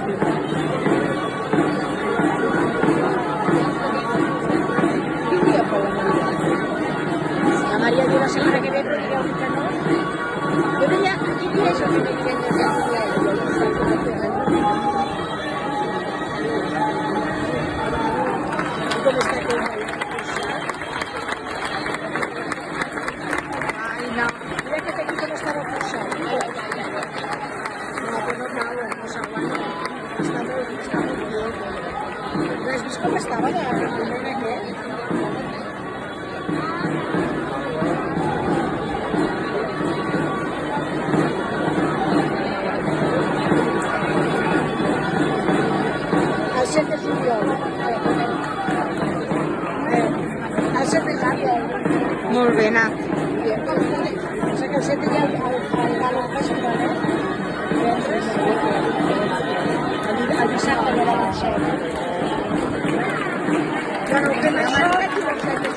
Quin dia fou la Navidad? Si la Maria diu la setmana que ve, però digueu que no. Jo deia, quin dia és el primer divendres de juliol? Com està tot? Ai, no. Mira que aquí com estava forçat. No, però no cal, no s'aguanta. Està molt bé. No has vist com estava el moment aquest? El 7 de juliol. El 7 de juliol. Molt bé, Anna. O sigui que el 7 hi ha el festival, el dissabte de la Mercè. Bueno, fem això i el 7 de